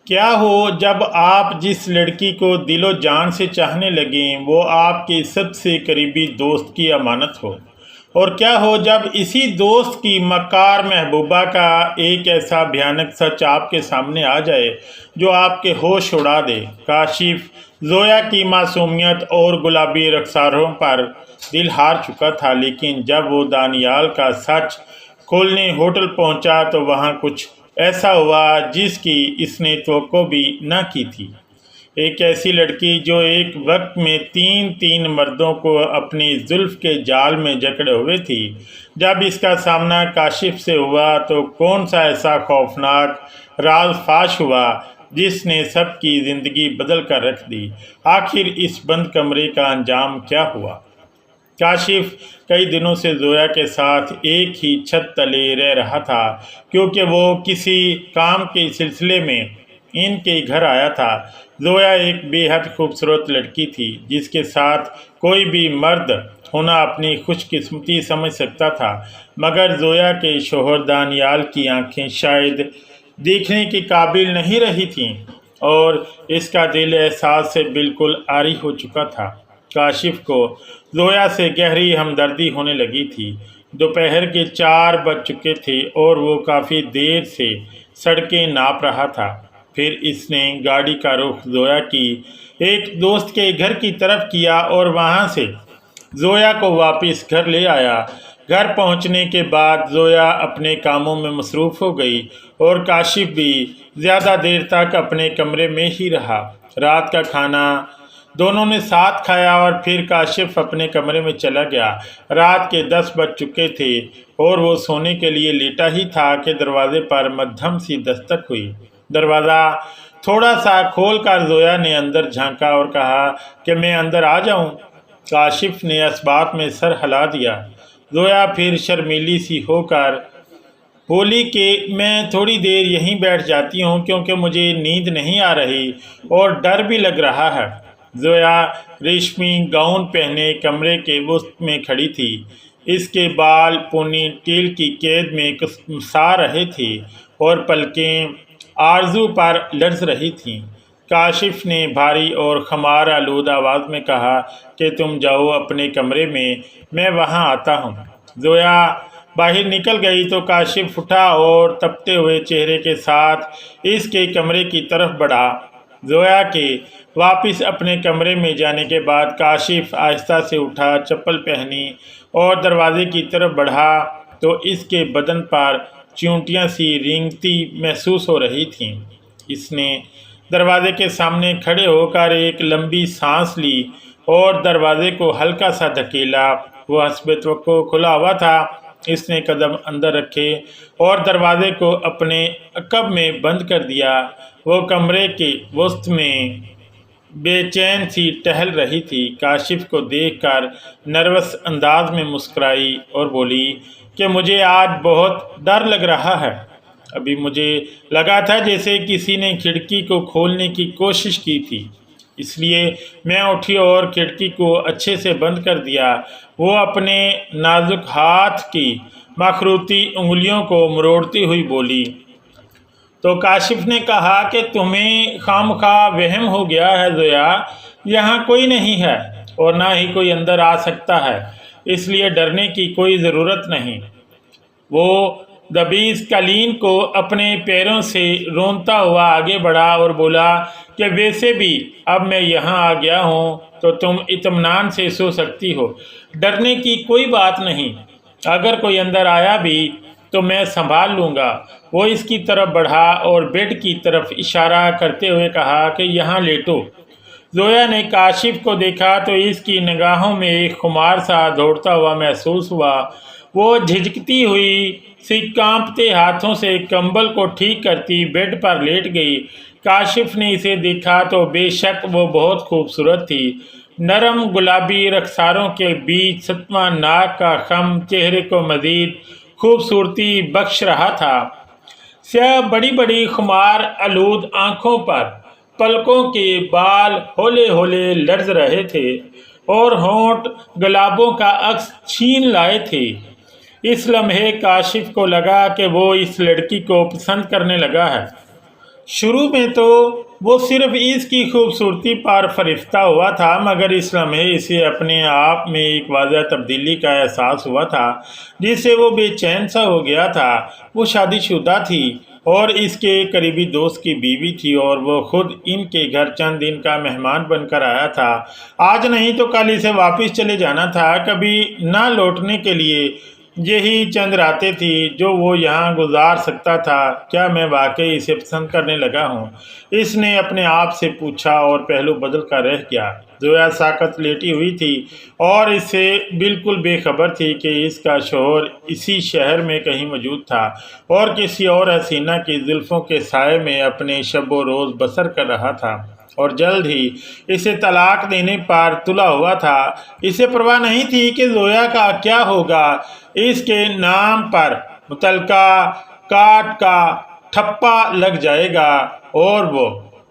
کیا ہو جب آپ جس لڑکی کو دل و جان سے چاہنے لگیں وہ آپ کے سب سے قریبی دوست کی امانت ہو، اور کیا ہو جب اسی دوست کی مکار محبوبہ کا ایک ایسا بھیانک سچ آپ کے سامنے آ جائے جو آپ کے ہوش اڑا دے۔ کاشف زویا کی معصومیت اور گلابی رخساروں پر دل ہار چکا تھا، لیکن جب وہ دانیال کا سچ کھولنے ہوٹل پہنچا تو وہاں کچھ ایسا ہوا جس کی اس نے توقع بھی نہ کی تھی۔ ایک ایسی لڑکی جو ایک وقت میں تین تین مردوں کو اپنی زلف کے جال میں جکڑے ہوئے تھی، جب اس کا سامنا کاشف سے ہوا تو کون سا ایسا خوفناک راز فاش ہوا جس نے سب کی زندگی بدل کر رکھ دی۔ آخر اس بند کمرے کا انجام کیا ہوا؟ کاشف کئی دنوں سے زویا کے ساتھ ایک ہی چھت تلے رہ رہا تھا، کیونکہ وہ کسی کام کے سلسلے میں ان کے گھر آیا تھا۔ زویا ایک بے حد خوبصورت لڑکی تھی جس کے ساتھ کوئی بھی مرد ہونا اپنی خوش قسمتی سمجھ سکتا تھا، مگر زویا کے شوہر دانیال کی آنکھیں شاید دیکھنے کے قابل نہیں رہی تھیں، اور اس کا دل احساس سے بالکل عاری ہو چکا تھا۔ کاشف کو زویا سے گہری ہمدردی ہونے لگی تھی۔ دوپہر کے 4 بج چکے تھے اور وہ کافی دیر سے سڑکیں ناپ رہا تھا۔ پھر اس نے گاڑی کا رخ زویا کی ایک دوست کے گھر کی طرف کیا اور وہاں سے زویا کو واپس گھر لے آیا۔ گھر پہنچنے کے بعد زویا اپنے کاموں میں مصروف ہو گئی اور کاشف بھی زیادہ دیر تک اپنے کمرے میں ہی رہا۔ رات کا کھانا دونوں نے ساتھ کھایا اور پھر کاشف اپنے کمرے میں چلا گیا۔ رات کے 10 بج چکے تھے اور وہ سونے کے لیے لیٹا ہی تھا کہ دروازے پر مدھم سی دستک ہوئی۔ دروازہ تھوڑا سا کھول کر زویا نے اندر جھانکا اور کہا کہ میں اندر آ جاؤں۔ کاشف نے اس بات میں سر ہلا دیا۔ زویا پھر شرمیلی سی ہو کر بولی کہ میں تھوڑی دیر یہیں بیٹھ جاتی ہوں کیونکہ مجھے نیند نہیں آ رہی اور ڈر بھی لگ رہا ہے۔ زویا ریشمی گاؤن پہنے کمرے کے وسط میں کھڑی تھی۔ اس کے بال پونی ٹیل کی قید میں مسا رہے تھے اور پلکیں آرزو پر لرز رہی تھیں۔ کاشف نے بھاری اور خمار آلود آواز میں کہا کہ تم جاؤ اپنے کمرے میں وہاں آتا ہوں۔ زویا باہر نکل گئی تو کاشف اٹھا اور تپتے ہوئے چہرے کے ساتھ اس کے کمرے کی طرف بڑھا۔ زویا کے واپس اپنے کمرے میں جانے کے بعد کاشف آہستہ سے اٹھا، چپل پہنی اور دروازے کی طرف بڑھا تو اس کے بدن پر چیونٹیاں سی رینگتی محسوس ہو رہی تھیں۔ اس نے دروازے کے سامنے کھڑے ہو کر ایک لمبی سانس لی اور دروازے کو ہلکا سا دھکیلا۔ وہ حسب توقع کھلا ہوا تھا۔ اس نے قدم اندر رکھے اور دروازے کو اپنے عقب میں بند کر دیا۔ وہ کمرے کے وسط میں بے چین سی ٹہل رہی تھی۔ کاشف کو دیکھ کر نروس انداز میں مسکرائی اور بولی کہ مجھے آج بہت ڈر لگ رہا ہے۔ ابھی مجھے لگا تھا جیسے کسی نے کھڑکی کو کھولنے کی کوشش کی تھی، اس لیے میں اٹھی اور کھڑکی کو اچھے سے بند کر دیا۔ وہ اپنے نازک ہاتھ کی مخروطی انگلیوں کو مروڑتی ہوئی بولی۔ تو کاشف نے کہا کہ تمہیں خواہ وہم ہو گیا ہے زویا، یہاں کوئی نہیں ہے اور نہ ہی کوئی اندر آ سکتا ہے، اس لیے ڈرنے کی کوئی ضرورت نہیں۔ وہ دبیز قالین کو اپنے پیروں سے رونتا ہوا آگے بڑھا اور بولا کہ ویسے بھی اب میں یہاں آ گیا ہوں تو تم اطمینان سے سو سکتی ہو، ڈرنے کی کوئی بات نہیں۔ اگر کوئی اندر آیا بھی تو میں سنبھال لوں گا۔ وہ اس کی طرف بڑھا اور بیڈ کی طرف اشارہ کرتے ہوئے کہا کہ یہاں لیٹو۔ زویا نے کاشف کو دیکھا تو اس کی نگاہوں میں ایک خمار سا دوڑتا ہوا محسوس ہوا۔ وہ جھجکتی ہوئی سی کانپتے ہاتھوں سے کمبل کو ٹھیک کرتی بیڈ پر لیٹ گئی۔ کاشف نے اسے دیکھا تو بے شک وہ بہت خوبصورت تھی۔ نرم گلابی رخساروں کے بیچ ستواں ناک کا خم چہرے کو مزید خوبصورتی بخش رہا تھا۔ سیاہ بڑی بڑی خمار آلود آنکھوں پر پلکوں کے بال ہولے ہولے لرز رہے تھے اور ہونٹ گلابوں کا عکس چھین لائے تھے۔ اس لمحے کاشف کو لگا کہ وہ اس لڑکی کو پسند کرنے لگا ہے۔ شروع میں تو وہ صرف اس کی خوبصورتی پر فرفتہ ہوا تھا، مگر اس لمحے اسے اپنے آپ میں ایک واضح تبدیلی کا احساس ہوا تھا جس سے وہ بے چین سا ہو گیا تھا۔ وہ شادی شدہ تھی اور اس کے قریبی دوست کی بیوی تھی، اور وہ خود ان کے گھر چند دن کا مہمان بن کر آیا تھا۔ آج نہیں تو کل اسے واپس چلے جانا تھا، کبھی نہ لوٹنے کے لیے۔ یہی چند راتیں تھیں جو وہ یہاں گزار سکتا تھا۔ کیا میں واقعی اسے پسند کرنے لگا ہوں؟ اس نے اپنے آپ سے پوچھا اور پہلو بدل کر رہ گیا۔ زویا ساکت لیٹی ہوئی تھی اور اس سے بالکل بے خبر تھی کہ اس کا شوہر اسی شہر میں کہیں موجود تھا اور کسی اور حسینہ کی زلفوں کے سائے میں اپنے شب و روز بسر کر رہا تھا، اور جلد ہی اسے طلاق دینے پر تلا ہوا تھا۔ اسے پرواہ نہیں تھی کہ زویا کا کیا ہوگا۔ اس کے نام پر متعلقہ کاٹ کا ٹھپا لگ جائے گا اور وہ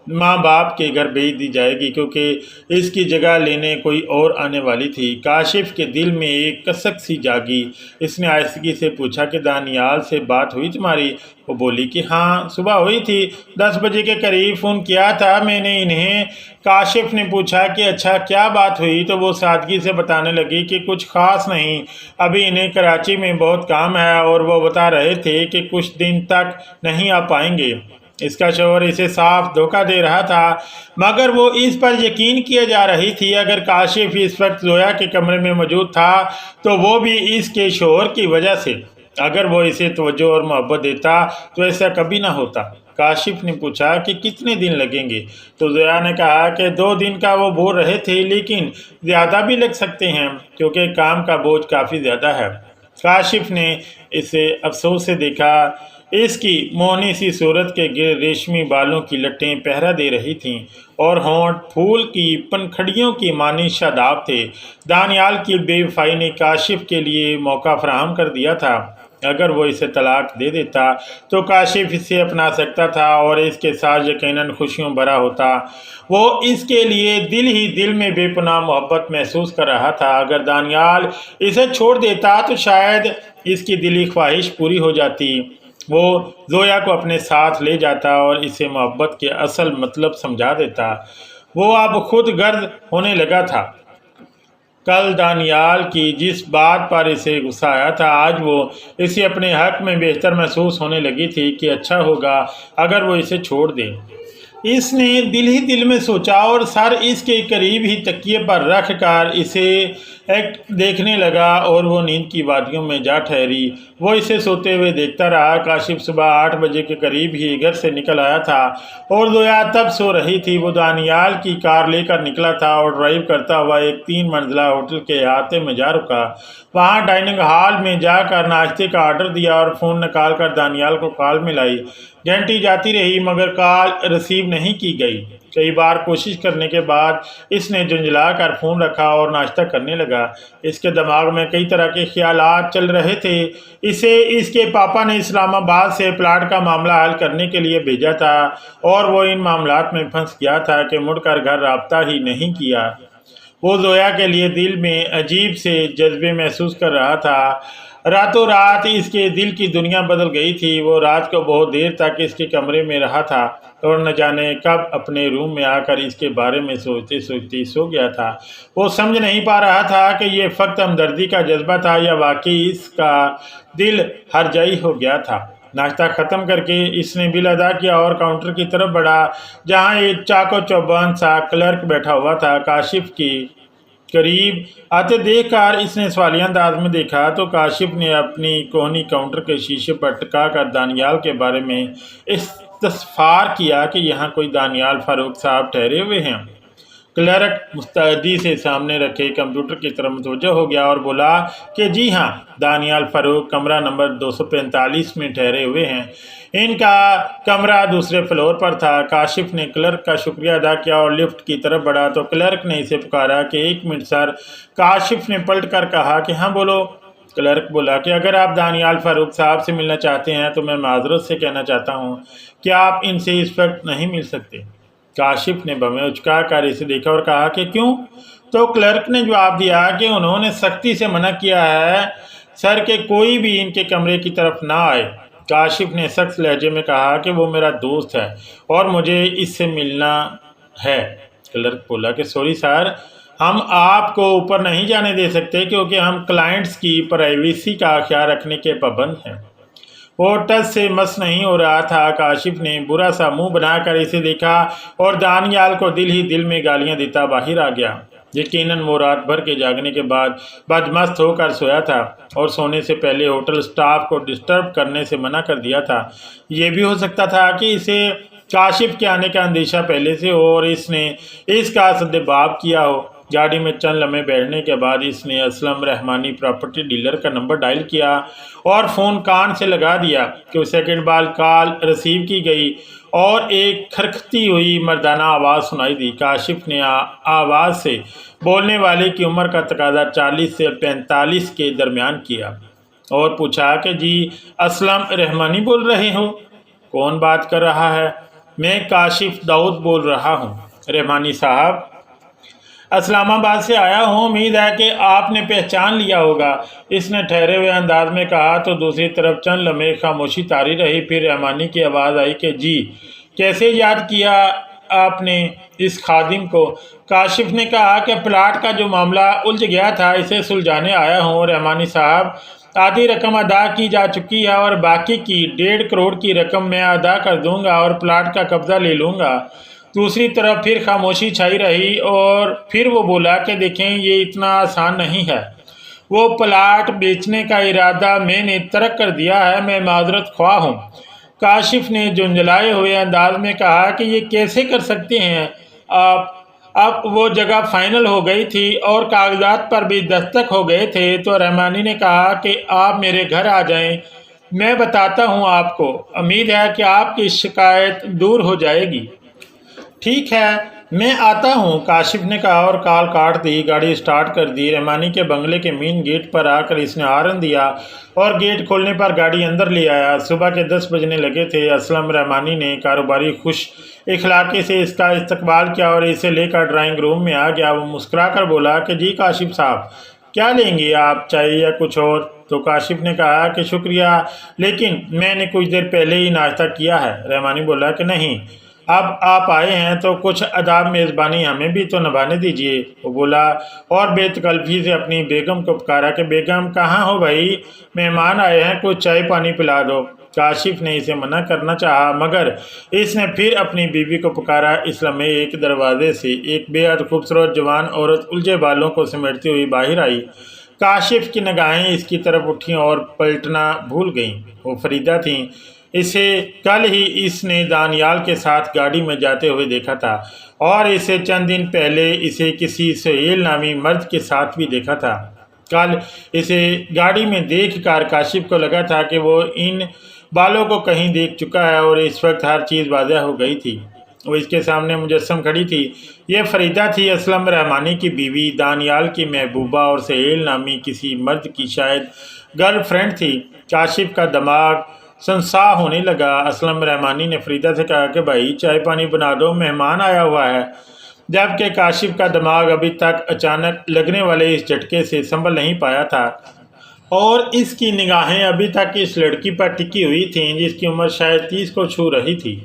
ماں باپ کے گھر بھیج دی جائے گی، کیونکہ اس کی جگہ لینے کوئی اور آنے والی تھی۔ کاشف کے دل میں ایک کسک سی جاگی۔ اس نے آہستگی سے پوچھا کہ دانیال سے بات ہوئی تمہاری؟ وہ بولی کہ ہاں، صبح ہوئی تھی، 10 بجے کے قریب فون کیا تھا میں نے انہیں۔ کاشف نے پوچھا کہ اچھا کیا بات ہوئی؟ تو وہ سادگی سے بتانے لگی کہ کچھ خاص نہیں، ابھی انہیں کراچی میں بہت کام ہے اور وہ بتا رہے تھے کہ کچھ دن تک نہیں آ پائیں گے۔ اس کا شوہر اسے صاف دھوکہ دے رہا تھا، مگر وہ اس پر یقین کیے جا رہی تھی۔ اگر کاشف اس وقت زویا کے کمرے میں موجود تھا تو وہ بھی اس کے شوہر کی وجہ سے۔ اگر وہ اسے توجہ اور محبت دیتا تو ایسا کبھی نہ ہوتا۔ کاشف نے پوچھا کہ کتنے دن لگیں گے؟ تو زویا نے کہا کہ 2 دن کا وہ بول رہے تھے، لیکن زیادہ بھی لگ سکتے ہیں کیونکہ کام کا بوجھ کافی زیادہ ہے۔ کاشف نے اسے افسوس سے دیکھا۔ اس کی موہنی سی صورت کے گرد ریشمی بالوں کی لٹیں پہرا دے رہی تھیں اور ہونٹ پھول کی پنکھڑیوں کی مانند شاداب تھے۔ دانیال کی بے وفائی نے کاشف کے لیے موقع فراہم کر دیا تھا۔ اگر وہ اسے طلاق دے دیتا تو کاشف اسے اپنا سکتا تھا اور اس کے ساتھ یقیناً خوشیوں بھرا ہوتا۔ وہ اس کے لیے دل ہی دل میں بے پناہ محبت محسوس کر رہا تھا۔ اگر دانیال اسے چھوڑ دیتا تو شاید اس کی دلی خواہش پوری ہو جاتی۔ وہ زویا کو اپنے ساتھ لے جاتا اور اسے محبت کے اصل مطلب سمجھا دیتا۔ وہ اب خود غرض ہونے لگا تھا۔ کل دانیال کی جس بات پر اسے غصہ آیا تھا، آج وہ اسے اپنے حق میں بہتر محسوس ہونے لگی تھی کہ اچھا ہوگا اگر وہ اسے چھوڑ دے۔ اس نے دل ہی دل میں سوچا اور سر اس کے قریب ہی تکیے پر رکھ کر اسے ایکٹ دیکھنے لگا، اور وہ نیند کی وادیوں میں جا ٹھہری۔ وہ اسے سوتے ہوئے دیکھتا رہا۔ کاشف صبح 8 بجے کے قریب ہی گھر سے نکل آیا تھا اور زویا تب سو رہی تھی۔ وہ دانیال کی کار لے کر نکلا تھا اور ڈرائیو کرتا ہوا ایک 3 منزلہ ہوٹل کے احاطے میں جا رکا۔ وہاں ڈائننگ ہال میں جا کر ناشتے کا آرڈر دیا اور فون نکال کر دانیال کو کال ملائی۔ گھنٹی جاتی رہی مگر کال ریسیو نہیں کی گئی۔ کئی بار کوشش کرنے کے بعد اس نے جھنجھلا کر فون رکھا اور ناشتہ کرنے لگا۔ اس کے دماغ میں کئی طرح کے خیالات چل رہے تھے۔ اسے اس کے پاپا نے اسلام آباد سے پلاٹ کا معاملہ حل کرنے کے لیے بھیجا تھا اور وہ ان معاملات میں پھنس گیا تھا کہ مڑ کر گھر رابطہ ہی نہیں کیا۔ وہ زویا کے لیے دل میں عجیب سے جذبے محسوس کر رہا تھا۔ راتوں رات اس کے دل کی دنیا بدل گئی تھی۔ وہ رات کو بہت دیر تک اس کے کمرے میں رہا تھا اور نہ جانے کب اپنے روم میں آ کر اس کے بارے میں سوچتے سوچتے سو گیا تھا۔ وہ سمجھ نہیں پا رہا تھا کہ یہ فقط ہمدردی کا جذبہ تھا یا واقعی اس کا دل ہرجائی ہو گیا تھا۔ ناشتہ ختم کر کے اس نے بل ادا کیا اور کاؤنٹر کی طرف بڑھا جہاں ایک چاق و چوبند سا کلرک بیٹھا ہوا تھا۔ کاشف کی قریب آتے دیکھ کر اس نے سوالیہ انداز میں دیکھا تو کاشف نے اپنی کوہنی کاؤنٹر کے شیشے پر ٹکا کر دانیال کے بارے میں استفسار کیا کہ یہاں کوئی دانیال فاروق صاحب ٹھہرے ہوئے ہیں۔ کلرک مستعدی سے سامنے رکھے کمپیوٹر کی طرف متوجہ ہو گیا اور بولا کہ جی ہاں، دانیال فاروق کمرہ نمبر 245 میں ٹھہرے ہوئے ہیں۔ ان کا کمرہ دوسرے فلور پر تھا۔ کاشف نے کلرک کا شکریہ ادا کیا اور لفٹ کی طرف بڑھا تو کلرک نے اسے پکارا کہ 1 منٹ سر۔ کاشف نے پلٹ کر کہا کہ ہاں بولو۔ کلرک بولا کہ اگر آپ دانیال فاروق صاحب سے ملنا چاہتے ہیں تو میں معذرت سے کہنا چاہتا ہوں کہ آپ ان سے اس وقت نہیں مل سکتے۔ کاشف نے بھویں اچکا کر اسے دیکھا اور کہا کہ کیوں؟ تو کلرک نے جواب دیا کہ انہوں نے سختی سے منع کیا ہے سر کہ کوئی بھی ان کے کمرے کی طرف نہ آئے۔ کاشف نے سخت لہجے میں کہا کہ وہ میرا دوست ہے اور مجھے اس سے ملنا ہے۔ کلرک بولا کہ سوری سر، ہم آپ کو اوپر نہیں جانے دے سکتے کیونکہ ہم کلائنٹس کی پرائیویسی کا خیال رکھنے کے پابند ہیں۔ وہ ٹچ سے مس نہیں ہو رہا تھا۔ کاشف نے برا سا منہ بنا کر اسے دیکھا اور دانیال کو دل ہی دل میں گالیاں دیتا باہر آ گیا۔ یقیناً وہ رات بھر کے جاگنے کے بعد بدمست ہو کر سویا تھا اور سونے سے پہلے ہوٹل سٹاف کو ڈسٹرب کرنے سے منع کر دیا تھا۔ یہ بھی ہو سکتا تھا کہ اسے کاشف کے آنے کا اندیشہ پہلے سے ہو اور اس نے اس کا سدباب کیا ہو۔ گاڑی میں چند لمحے بیٹھنے کے بعد اس نے اسلم رحمانی پراپرٹی ڈیلر کا نمبر ڈائل کیا اور فون کان سے لگا دیا کہ سیکنڈ بال کال ریسیو کی گئی اور ایک کھرکھتی ہوئی مردانہ آواز سنائی دی۔ کاشف نے آواز سے بولنے والے کی عمر کا تقاضا 40 سے 45 کے درمیان کیا اور پوچھا کہ جی اسلم رحمانی بول رہے ہو؟ کون بات کر رہا ہے؟ میں کاشف داؤد بول رہا ہوں۔ رحمانی صاحب، اسلام آباد سے آیا ہوں، امید ہے کہ آپ نے پہچان لیا ہوگا، اس نے ٹھہرے ہوئے انداز میں کہا تو دوسری طرف چند لمحے خاموشی طاری رہی۔ پھر رحمانی کی آواز آئی کہ جی، کیسے یاد کیا آپ نے اس خادم کو؟ کاشف نے کہا کہ پلاٹ کا جو معاملہ الجھ گیا تھا اسے سلجھانے آیا ہوں۔ رحمانی صاحب، آدھی رقم ادا کی جا چکی ہے اور باقی کی 1.5 کروڑ کی رقم میں ادا کر دوں گا اور پلاٹ کا قبضہ لے لوں گا۔ دوسری طرف پھر خاموشی چھائی رہی اور پھر وہ بولا کہ دیکھیں یہ اتنا آسان نہیں ہے، وہ پلاٹ بیچنے کا ارادہ میں نے ترک کر دیا ہے، میں معذرت خواہ ہوں۔ کاشف نے جھنجھلائے ہوئے انداز میں کہا کہ یہ کیسے کر سکتے ہیں آپ؟ اب وہ جگہ فائنل ہو گئی تھی اور کاغذات پر بھی دستخط ہو گئے تھے تو رحمانی نے کہا کہ آپ میرے گھر آ جائیں، میں بتاتا ہوں آپ کو، امید ہے کہ آپ کی شکایت دور ہو جائے گی۔ ٹھیک ہے، میں آتا ہوں، کاشف نے کہا اور کال کاٹ دی۔ گاڑی سٹارٹ کر دی۔ رحمانی کے بنگلے کے مین گیٹ پر آ کر اس نے ہارن دیا اور گیٹ کھولنے پر گاڑی اندر لے آیا۔ صبح کے 10 بجنے لگے تھے۔ اسلم رحمانی نے کاروباری خوش اخلاقی سے اس کا استقبال کیا اور اسے لے کر ڈرائنگ روم میں آ گیا۔ وہ مسکرا کر بولا کہ جی کاشف صاحب، کیا لیں گے آپ، چائے یا کچھ اور؟ تو کاشف نے کہا کہ شکریہ، لیکن میں نے کچھ دیر پہلے ہی ناشتہ کیا ہے۔ رحمانی بولا کہ نہیں، اب آپ آئے ہیں تو کچھ آداب میزبانی ہمیں بھی تو نبھانے دیجیے۔ وہ بولا اور بے تکلفی سے اپنی بیگم کو پکارا کہ بیگم کہاں ہو بھائی، مہمان آئے ہیں، کچھ چائے پانی پلا دو۔ کاشف نے اسے منع کرنا چاہا مگر اس نے پھر اپنی بیوی کو پکارا۔ اس لمحے ایک دروازے سے ایک بے حد خوبصورت جوان عورت الجھے بالوں کو سمیٹتی ہوئی باہر آئی۔ کاشف کی نگاہیں اس کی طرف اٹھیں اور پلٹنا بھول گئیں۔ وہ فریدہ تھیں۔ اسے کل ہی اس نے دانیال کے ساتھ گاڑی میں جاتے ہوئے دیکھا تھا اور اسے چند دن پہلے اسے کسی سہیل نامی مرد کے ساتھ بھی دیکھا تھا۔ کل اسے گاڑی میں دیکھ کر کاشف کو لگا تھا کہ وہ ان بالوں کو کہیں دیکھ چکا ہے اور اس وقت ہر چیز واضح ہو گئی تھی۔ وہ اس کے سامنے مجسم کھڑی تھی۔ یہ فریدہ تھی، اسلم رحمانی کی بیوی، دانیال کی محبوبہ اور سہیل نامی کسی مرد کی شاید گرل فرینڈ تھی۔ کاشف کا دماغ سنسا ہونے لگا۔ اسلم رحمانی نے فریدہ سے کہا کہ بھائی چائے پانی بنا دو، مہمان آیا ہوا ہے، جبکہ کاشف کا دماغ ابھی تک اچانک لگنے والے اس جھٹکے سے سنبھل نہیں پایا تھا اور اس کی نگاہیں ابھی تک اس لڑکی پر ٹکی ہوئی تھیں جس کی عمر شاید 30 کو چھو رہی تھی،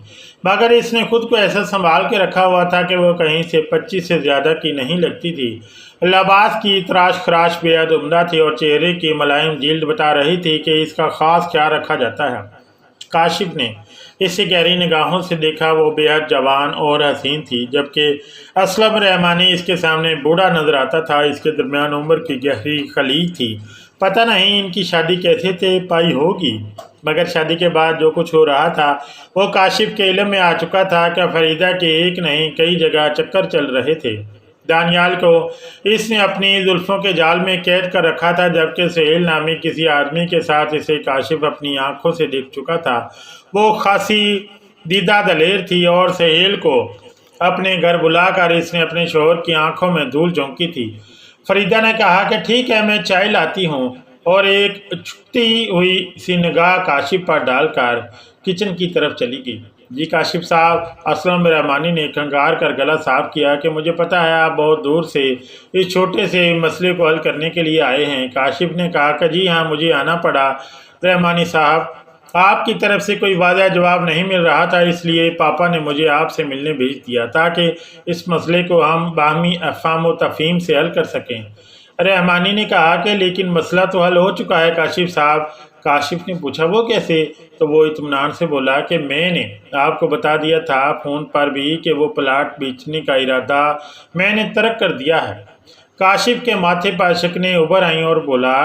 مگر اس نے خود کو ایسا سنبھال کے رکھا ہوا تھا کہ وہ کہیں سے 25 سے زیادہ کی نہیں لگتی تھی۔ لباس کی تراش خراش بے حد عمدہ تھی اور چہرے کی ملائم جلد بتا رہی تھی کہ اس کا خاص خیال رکھا جاتا ہے۔ کاشف نے اسے گہری نگاہوں سے دیکھا۔ وہ بے حد جوان اور حسین تھی، جبکہ اسلم رحمانی اس کے سامنے بوڑھا نظر آتا تھا۔ اس کے درمیان عمر کی گہری خلیج تھی۔ پتہ نہیں ان کی شادی کیسے طے پائی ہوگی، مگر شادی کے بعد جو کچھ ہو رہا تھا وہ کاشف کے علم میں آ چکا تھا کہ فریدہ کے ایک نہیں کئی جگہ چکر چل رہے تھے۔ دانیال کو اس نے اپنی زلفوں کے جال میں قید کر رکھا تھا، جبکہ سہیل نامی کسی آدمی کے ساتھ اسے کاشف اپنی آنکھوں سے دیکھ چکا تھا۔ وہ خاصی دیدہ دلیر تھی اور سہیل کو اپنے گھر بلا کر اس نے اپنے شوہر کی آنکھوں میں دھول جھونکی تھی۔ فریدہ نے کہا کہ ٹھیک ہے، میں چائے لاتی ہوں، اور ایک چھٹی ہوئی سی نگاہ کاشف پر ڈال کر کچن کی طرف چلی گئی۔ جی کاشف صاحب، اسلم رحمانی نے کھنگار کر گلا صاف کیا کہ مجھے پتہ ہے آپ بہت دور سے اس چھوٹے سے مسئلے کو حل کرنے کے لیے آئے ہیں۔ کاشف نے کہا کہ جی ہاں، مجھے آنا پڑا۔ رحمانی صاحب، آپ کی طرف سے کوئی واضح جواب نہیں مل رہا تھا، اس لیے پاپا نے مجھے آپ سے ملنے بھیج دیا تاکہ اس مسئلے کو ہم باہمی افہام و تفہیم سے حل کر سکیں۔ رحمانی نے کہا کہ لیکن مسئلہ تو حل ہو چکا ہے کاشف صاحب۔ کاشف نے پوچھا وہ کیسے؟ تو وہ اطمینان سے بولا کہ میں نے آپ کو بتا دیا تھا فون پر بھی کہ وہ پلاٹ بیچنے کا ارادہ میں نے ترک کر دیا ہے۔ کاشف کے ماتھے پر شکنیں ابھر آئیں اور بولا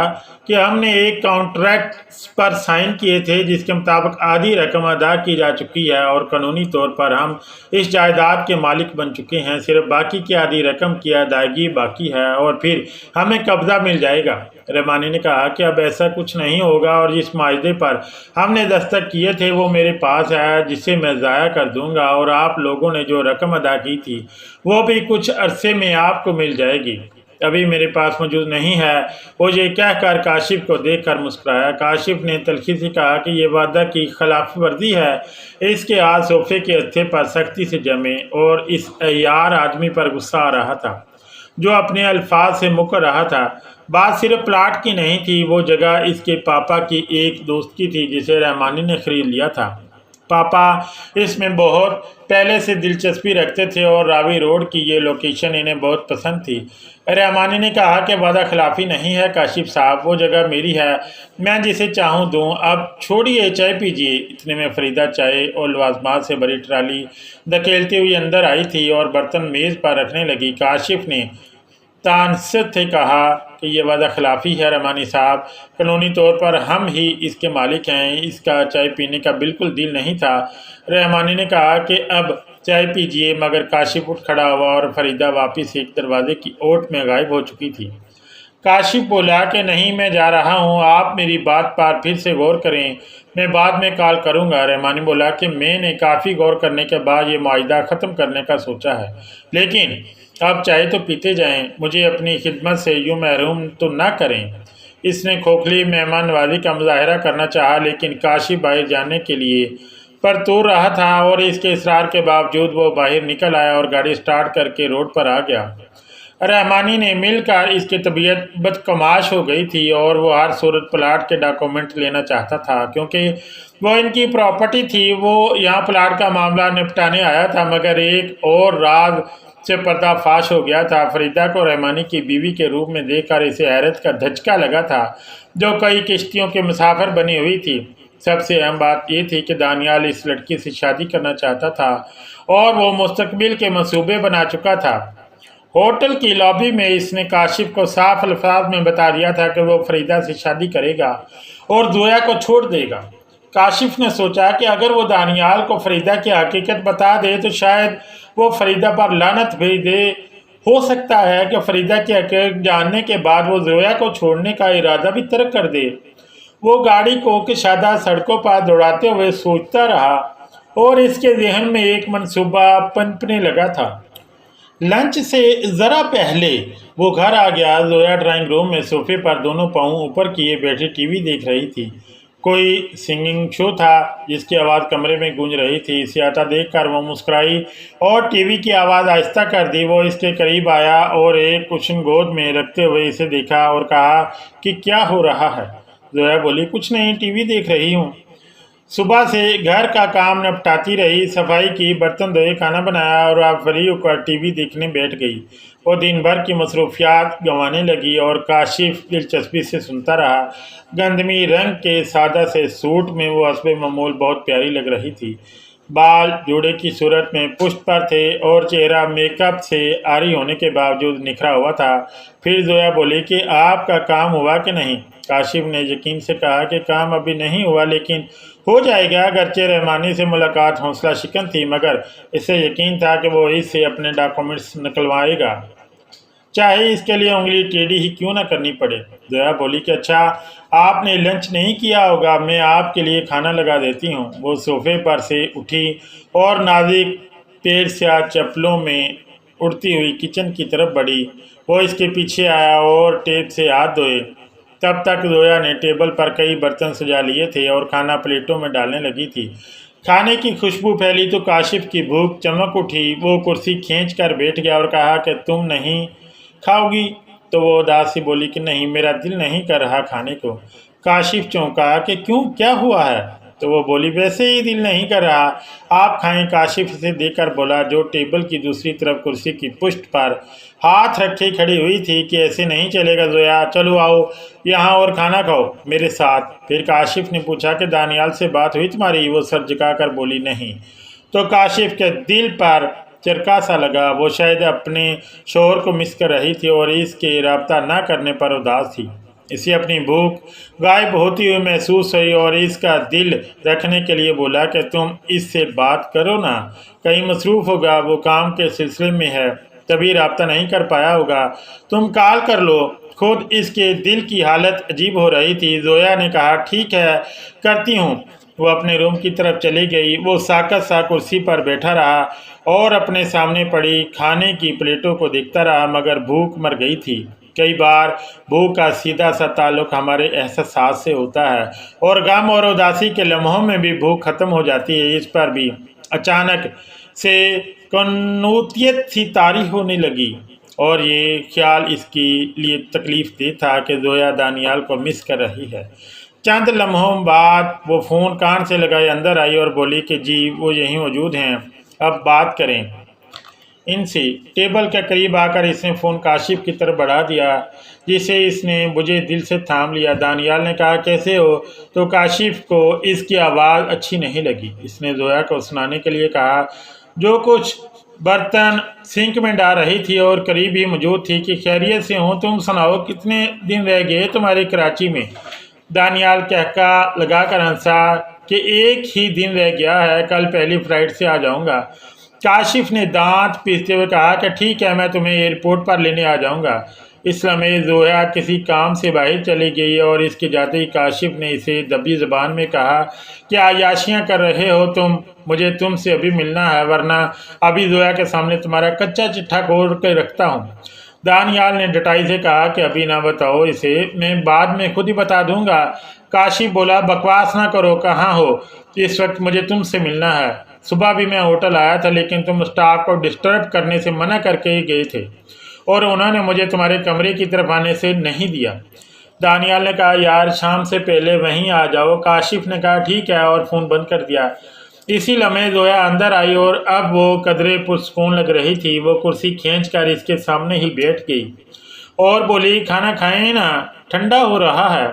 کہ ہم نے ایک کانٹریکٹ پر سائن کیے تھے جس کے مطابق آدھی رقم ادا کی جا چکی ہے اور قانونی طور پر ہم اس جائیداد کے مالک بن چکے ہیں، صرف باقی کی آدھی رقم کی ادائیگی باقی ہے اور پھر ہمیں قبضہ مل جائے گا۔ رحمانی نے کہا کہ اب ایسا کچھ نہیں ہوگا اور جس معاہدے پر ہم نے دستخط کیے تھے وہ میرے پاس ہے جسے میں ضائع کر دوں گا، اور آپ لوگوں نے جو رقم ادا کی تھی وہ بھی کچھ عرصے میں آپ کو مل جائے گی، ابھی میرے پاس موجود نہیں ہے۔ وہ یہ کہہ کر کاشف کو دیکھ کر مسکرایا۔ کاشف نے تلخی سے کہا کہ یہ وعدہ کی خلاف ورزی ہے۔ اس کے ہاتھ صوفے کے ہتھے پر سختی سے جمے اور اس عیار آدمی پر غصہ آ رہا تھا جو اپنے الفاظ سے مکر رہا تھا۔ بات صرف پلاٹ کی نہیں تھی، وہ جگہ اس کے پاپا کی ایک دوست کی تھی جسے رحمانی نے خرید لیا تھا۔ پاپا اس میں بہت پہلے سے دلچسپی رکھتے تھے اور راوی روڈ کی یہ لوکیشن انہیں بہت پسند تھی۔ رحمانی نے کہا کہ وعدہ خلافی نہیں ہے کاشف صاحب، وہ جگہ میری ہے، میں جسے چاہوں دوں۔ اب چھوڑیے، چائے پیجیے۔ اتنے میں فریدہ چائے اور لوازمات سے بڑی ٹرالی دھکیلتی ہوئی اندر آئی تھی اور برتن میز پر رکھنے لگی۔ کاشف نے تانست سے کہا کہ یہ وعدہ خلافی ہے رحمانی صاحب، قانونی طور پر ہم ہی اس کے مالک ہیں۔ اس کا چائے پینے کا بالکل دل نہیں تھا۔ رحمانی نے کہا کہ اب چائے پیجیے، مگر کاشف اٹھ کھڑا ہوا اور فریدہ واپس ایک دروازے کی اوٹ میں غائب ہو چکی تھی۔ کاشف بولا کہ نہیں، میں جا رہا ہوں، آپ میری بات پر پھر سے غور کریں، میں بعد میں کال کروں گا۔ رحمانی بولا کہ میں نے کافی غور کرنے کے بعد یہ معاہدہ ختم کرنے کا سوچا ہے، لیکن آپ چائے تو پیتے جائیں، مجھے اپنی خدمت سے یوں محروم تو نہ کریں۔ اس نے کھوکھلی مہمان نوازی کا مظاہرہ کرنا چاہا، لیکن کاشف باہر جانے کے لیے پرتور رہا تھا اور اس کے اصرار کے باوجود وہ باہر نکل آیا اور گاڑی سٹارٹ کر کے روڈ پر آ گیا۔ رحمانی نے مل کر اس کی طبیعت بدقماش ہو گئی تھی اور وہ ہر صورت پلاٹ کے ڈاکومنٹ لینا چاہتا تھا کیونکہ وہ ان کی پراپرٹی تھی۔ وہ یہاں پلاٹ کا معاملہ نپٹانے آیا تھا، مگر ایک اور راز سے پردہ فاش ہو گیا تھا۔ فریدہ کو رحمانی کی بیوی کے روپ میں دیکھ کر اسے حیرت کا دھچکا لگا تھا، جو کئی کشتیوں کے مسافر بنی ہوئی تھی۔ سب سے اہم بات یہ تھی کہ دانیال اس لڑکی سے شادی کرنا چاہتا تھا اور وہ مستقبل کے منصوبے بنا چکا تھا۔ ہوٹل کی لابی میں اس نے کاشف کو صاف الفاظ میں بتا دیا تھا کہ وہ فریدہ سے شادی کرے گا اور زویا کو چھوڑ دے گا۔ کاشف نے سوچا کہ اگر وہ دانیال کو فریدہ کی حقیقت بتا دے تو شاید وہ فریدہ پر لعنت بھیج دے۔ ہو سکتا ہے کہ فریدہ کی حقیقت جاننے کے بعد وہ زویا کو چھوڑنے کا ارادہ بھی ترک کر دے۔ وہ گاڑی کو کشادہ سڑکوں پر دوڑاتے ہوئے سوچتا رہا اور اس کے ذہن میں ایک منصوبہ پنپنے لگا تھا۔ لنچ سے ذرا پہلے وہ گھر آ گیا۔ زویا ڈرائنگ روم میں صوفے پر دونوں پاؤں اوپر کیے بیٹھے ٹی وی دیکھ رہی تھی۔ کوئی سنگنگ شو تھا جس کی آواز کمرے میں گونج رہی تھی۔ اسے آتا دیکھ کر وہ مسکرائی اور ٹی وی کی آواز آہستہ کر دی۔ وہ اس کے قریب آیا اور ایک کشن گود میں رکھتے ہوئے اسے دیکھا اور کہا کہ کیا ہو رہا ہے؟ زویا بولی کچھ نہیں، ٹی وی دیکھ رہی ہوں۔ صبح سے گھر کا کام نپٹاتی رہی، صفائی کی، برتن دھوئے، کھانا بنایا اور اب فری ہو کر ٹی وی دیکھنے بیٹھ گئی۔ وہ دن بھر کی مصروفیات گنوانے لگی اور کاشف دلچسپی سے سنتا رہا۔ گندمی رنگ کے سادہ سے سوٹ میں وہ حسب معمول بہت پیاری لگ رہی تھی۔ بال جوڑے کی صورت میں پشت پر تھے اور چہرہ میک اپ سے عاری ہونے کے باوجود نکھرا ہوا تھا۔ پھر زویا بولی کہ آپ کا کام ہوا کہ نہیں؟ کاشف نے یقین سے کہا کہ کام ابھی نہیں ہوا لیکن ہو جائے گا۔ اگرچہ رحمانی سے ملاقات حوصلہ شکن تھی مگر اسے یقین تھا کہ وہ اس سے اپنے ڈاکومنٹس نکلوائے گا، چاہے اس کے لیے انگلی ٹیڑھی ہی کیوں نہ کرنی پڑے۔ زویا بولی کہ اچھا آپ نے لنچ نہیں کیا ہوگا، میں آپ کے لیے کھانا لگا دیتی ہوں۔ وہ صوفے پر سے اٹھی اور نازک پیر سیاہ چپلوں میں اڑتی ہوئی کچن کی طرف بڑھی۔ وہ اس کے پیچھے آیا اور ٹیپ سے ہاتھ دھوئے۔ تب تک زویا نے ٹیبل پر کئی برتن سجا لیے تھے اور کھانا پلیٹوں میں ڈالنے لگی تھی۔ کھانے کی خوشبو پھیلی تو کاشف کی بھوک چمک اٹھی۔ وہ کرسی کھینچ کر بیٹھ گیا اور کہا کہ تم نہیں کھاؤ گی؟ تو وہ اداس سی بولی کہ نہیں، میرا دل نہیں کر رہا کھانے کو۔ کاشف چونکا کہ کیوں، کیا ہوا ہے؟ تو وہ بولی ویسے ہی دل نہیں کر رہا، آپ کھائیں۔ کاشف اسے دیکھ کر بولا، جو ٹیبل کی دوسری طرف کرسی کی پشت پر ہاتھ رکھے کھڑی ہوئی تھی کہ ایسے نہیں چلے گا زویا، چلو آؤ یہاں اور کھانا کھاؤ میرے ساتھ۔ پھر کاشف نے پوچھا کہ دانیال سے بات ہوئی تمہاری؟ وہ سر جھکا کر بولی نہیں۔ تو کاشف کے دل پر چرکا سا لگا، وہ شاید اپنے شوہر کو مس کر رہی تھی اور اس کے رابطہ نہ کرنے پر اداس تھی۔ اسے اپنی بھوک غائب ہوتی ہوئی محسوس ہوئی اور اس کا دل رکھنے کے لیے بولا کہ تم اس سے بات کرو نا، کہیں مصروف ہوگا، وہ کام کے سلسلے میں ہے، تبھی رابطہ نہیں کر پایا ہوگا، تم کال کر لو۔ خود اس کے دل کی حالت عجیب ہو رہی تھی۔ زویا نے کہا ٹھیک ہے کرتی ہوں۔ وہ اپنے روم کی طرف چلی گئی۔ وہ ساکت سا کرسی پر بیٹھا رہا اور اپنے سامنے پڑی کھانے کی پلیٹوں کو دیکھتا رہا، مگر بھوک مر گئی تھی۔ کئی بار بھوک کا سیدھا سا تعلق ہمارے احساسات سے ہوتا ہے، اور غم اور اداسی کے لمحوں میں بھی بھوک ختم ہو جاتی ہے۔ اس پر بھی اچانک سے قنوطیت سی طاری ہونے لگی، اور یہ خیال اس کے لیے تکلیف دہ تھا کہ زویا دانیال کو مس کر رہی ہے۔ چند لمحوں بعد وہ فون کان سے لگائے اندر آئی اور بولی کہ جی وہ یہیں موجود ہیں، اب بات کریں ان سے۔ ٹیبل کے قریب آ کر اس نے فون کاشف کی طرف بڑھا دیا، جسے اس نے بجھے دل سے تھام لیا۔ دانیال نے کہا کیسے ہو؟ تو کاشف کو اس کی آواز اچھی نہیں لگی۔ اس نے زویا کو سنانے کے لیے کہا جو کچھ برتن سنک میں ڈال رہی تھی اور قریب ہی موجود تھی کہ خیریت سے ہوں، تم سناؤ کتنے دن رہ گئے تمہارے کراچی میں؟ دانیال کہکا لگا کر ہنسا کہ ایک ہی دن رہ گیا ہے، کل پہلی فلائٹ سے آ جاؤں گا۔ کاشف نے دانت پیستے ہوئے کہا کہ ٹھیک ہے میں تمہیں ایئرپورٹ پر لینے آ جاؤں گا۔ اس لمحے زویا کسی کام سے باہر چلی گئی اور اس کے جاتے ہی کاشف نے اسے دبی زبان میں کہا کہ عیاشیاں کر رہے ہو تم، مجھے تم سے ابھی ملنا ہے، ورنہ ابھی زویا کے سامنے تمہارا کچا چٹھا کھول کے رکھتا ہوں۔ دانیال نے ڈٹائی سے کہا کہ ابھی نہ بتاؤ اسے، میں بعد میں خود ہی بتا دوں گا۔ کاشف بولا بکواس نہ کرو، کہاں ہو؟ اس وقت مجھے تم سے ملنا ہے۔ صبح بھی میں ہوٹل آیا تھا لیکن تم اسٹاف کو ڈسٹرب کرنے سے منع کر کے گئے تھے اور انہوں نے مجھے تمہارے کمرے کی طرف آنے سے نہیں دیا۔ دانیال نے کہا یار شام سے پہلے وہیں آ جاؤ۔ کاشف نے کہا ٹھیک ہے اور فون بند کر دیا۔ اسی لمحے زویا اندر آئی اور اب وہ قدرے پرسکون لگ رہی تھی۔ وہ کرسی کھینچ کر اس کے سامنے ہی بیٹھ گئی اور بولی کھانا کھائیں نا، ٹھنڈا ہو رہا ہے،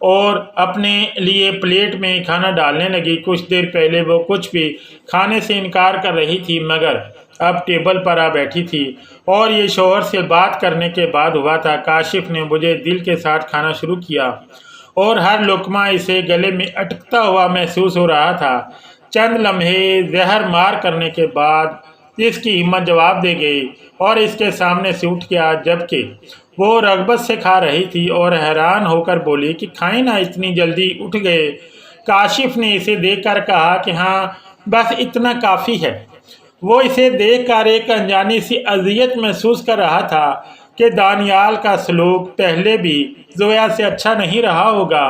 اور اپنے لیے پلیٹ میں کھانا ڈالنے لگی۔ کچھ دیر پہلے وہ کچھ بھی کھانے سے انکار کر رہی تھی، مگر اب ٹیبل پر آ بیٹھی تھی، اور یہ شوہر سے بات کرنے کے بعد ہوا تھا۔ کاشف نے مجھے دل کے ساتھ کھانا شروع کیا اور ہر لقمہ اسے گلے میں اٹکتا ہوا محسوس ہو رہا تھا۔ چند لمحے زہر مار کرنے کے بعد اس کی ہمت جواب دے گئی اور اس کے سامنے سے اٹھ گیا، جبکہ وہ رغبت سے کھا رہی تھی، اور حیران ہو کر بولی کہ کھائیں نا، اتنی جلدی اٹھ گئے؟ کاشف نے اسے دیکھ کر کہا کہ ہاں بس اتنا کافی ہے۔ وہ اسے دیکھ کر ایک انجانی سی اذیت محسوس کر رہا تھا کہ دانیال کا سلوک پہلے بھی زویا سے اچھا نہیں رہا ہوگا،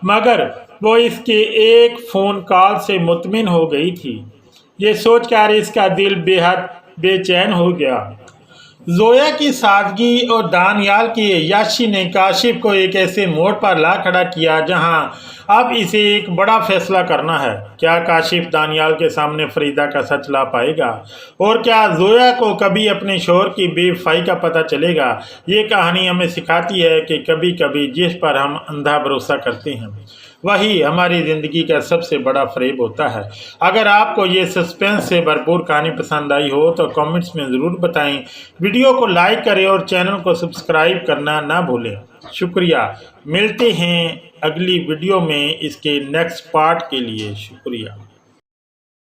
مگر وہ اس کے ایک فون کال سے مطمئن ہو گئی تھی۔ یہ سوچ کر اس کا دل بے حد بے چین ہو گیا۔ زویا کی سادگی اور دانیال کی عیاشی نے کاشف کو ایک ایسے موڑ پر لا کھڑا کیا جہاں اب اسے ایک بڑا فیصلہ کرنا ہے۔ کیا کاشف دانیال کے سامنے فریدہ کا سچ لا پائے گا، اور کیا زویا کو کبھی اپنے شوہر کی بے وفائی کا پتہ چلے گا؟ یہ کہانی ہمیں سکھاتی ہے کہ کبھی کبھی جس پر ہم اندھا بھروسہ کرتے ہیں وہی ہماری زندگی کا سب سے بڑا فریب ہوتا ہے۔ اگر آپ کو یہ سسپینس سے بھرپور کہانی پسند آئی ہو تو کامنٹس میں ضرور بتائیں، ویڈیو کو لائک کریں اور چینل کو سبسکرائب کرنا نہ بھولیں۔ شکریہ۔ ملتے ہیں اگلی ویڈیو میں اس کے نیکسٹ پارٹ کے لیے۔ شکریہ۔